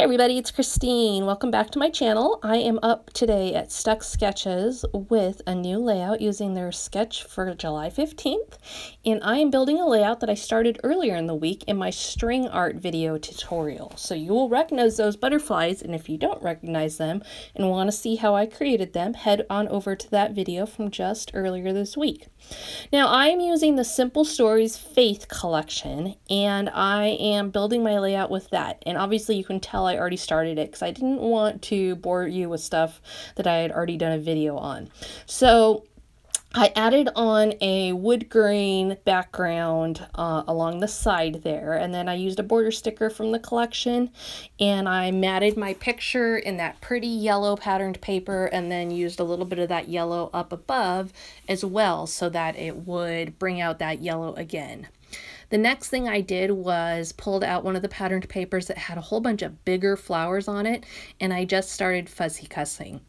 everybody, it's Christine. Welcome back to my channel. I am up today at Stuck Sketches with a new layout using their sketch for July 15th. And I am building a layout that I started earlier in the week in my string art video tutorial. So you will recognize those butterflies, and if you don't recognize them and want to see how I created them, head on over to that video from just earlier this week. Now I am using the Simple Stories Faith collection, and I am building my layout with that. And obviously you can tell I already started it because I didn't want to bore you with stuff that I had already done a video on. So I added on a wood grain background along the side there, and then I used a border sticker from the collection, and I matted my picture in that pretty yellow patterned paper, and then used a little bit of that yellow up above as well so that it would bring out that yellow again. The next thing I did was pulled out one of the patterned papers that had a whole bunch of bigger flowers on it, and I just started fussy cutting,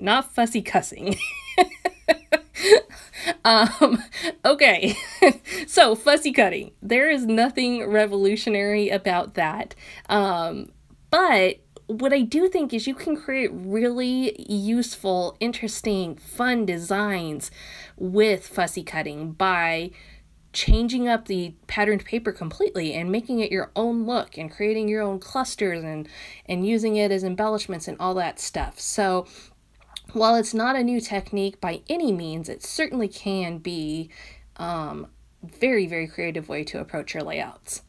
not fussy cussing. Okay, so fussy cutting. There is nothing revolutionary about that, but what I do think is you can create really useful, interesting, fun designs with fussy cutting by changing up the patterned paper completely and making it your own look and creating your own clusters and using it as embellishments and all that stuff. So while it's not a new technique by any means, it certainly can be very, very creative way to approach your layouts.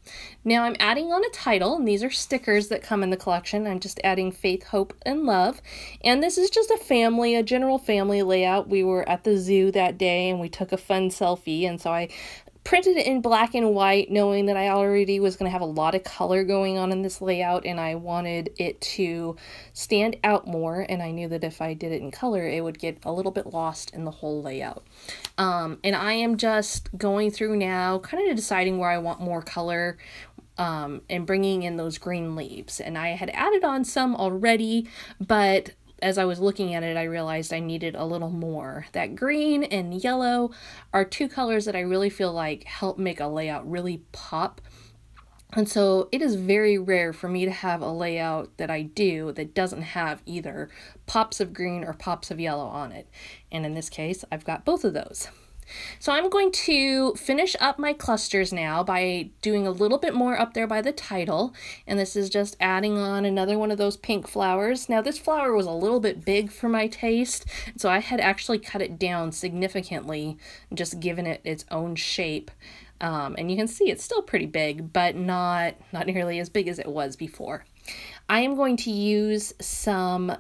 Now I'm adding on a title, and these are stickers that come in the collection. I'm just adding Faith, Hope, and Love. And this is just a general family layout. We were at the zoo that day and we took a fun selfie, and so I printed it in black and white, knowing that I already was going to have a lot of color going on in this layout, and I wanted it to stand out more, and I knew that if I did it in color, it would get a little bit lost in the whole layout. And I am just going through now, kind of deciding where I want more color, and bringing in those green leaves. And I had added on some already, but as I was looking at it, I realized I needed a little more. That green and yellow are two colors that I really feel like help make a layout really pop. And so it is very rare for me to have a layout that I do that doesn't have either pops of green or pops of yellow on it. And in this case, I've got both of those. So I'm going to finish up my clusters now by doing a little bit more up there by the title, and this is just adding on another one of those pink flowers. Now this flower was a little bit big for my taste, so I had actually cut it down significantly, just given it its own shape. And you can see it's still pretty big, but not nearly as big as it was before. I am going to use some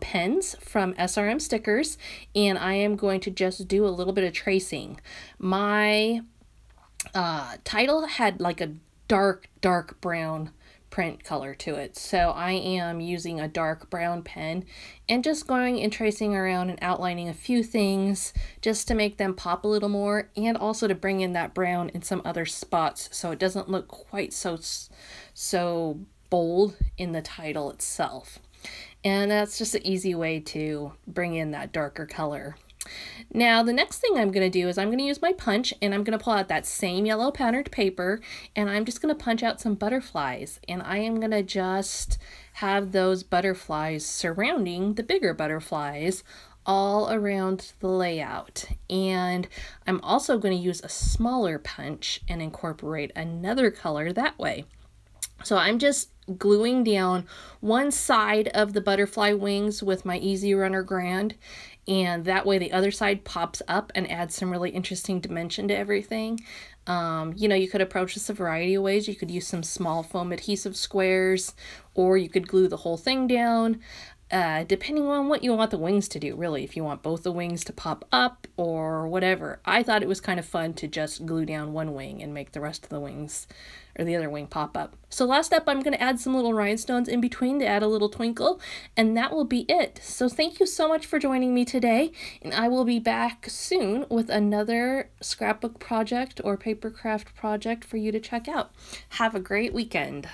pens from SRM Stickers, and I am going to just do a little bit of tracing. My title had like a dark brown print color to it, so I am using a dark brown pen and just going and tracing around and outlining a few things just to make them pop a little more, and also to bring in that brown in some other spots so it doesn't look quite so bold in the title itself. And that's just an easy way to bring in that darker color. Now the next thing I'm going to do is I'm going to use my punch, and I'm going to pull out that same yellow patterned paper, and I'm just going to punch out some butterflies, and I am going to just have those butterflies surrounding the bigger butterflies all around the layout. And I'm also going to use a smaller punch and incorporate another color that way. So I'm just gluing down one side of the butterfly wings with my Easy Runner Grand, and that way the other side pops up and adds some really interesting dimension to everything. You know, you could approach this a variety of ways. You could use some small foam adhesive squares, or you could glue the whole thing down, depending on what you want the wings to do, really. If you want both the wings to pop up or whatever. I thought it was kind of fun to just glue down one wing and make the rest of the wings, or the other wing, pop up. So last up, I'm going to add some little rhinestones in between to add a little twinkle, and that will be it. So thank you so much for joining me today, and I will be back soon with another scrapbook project or paper craft project for you to check out. Have a great weekend.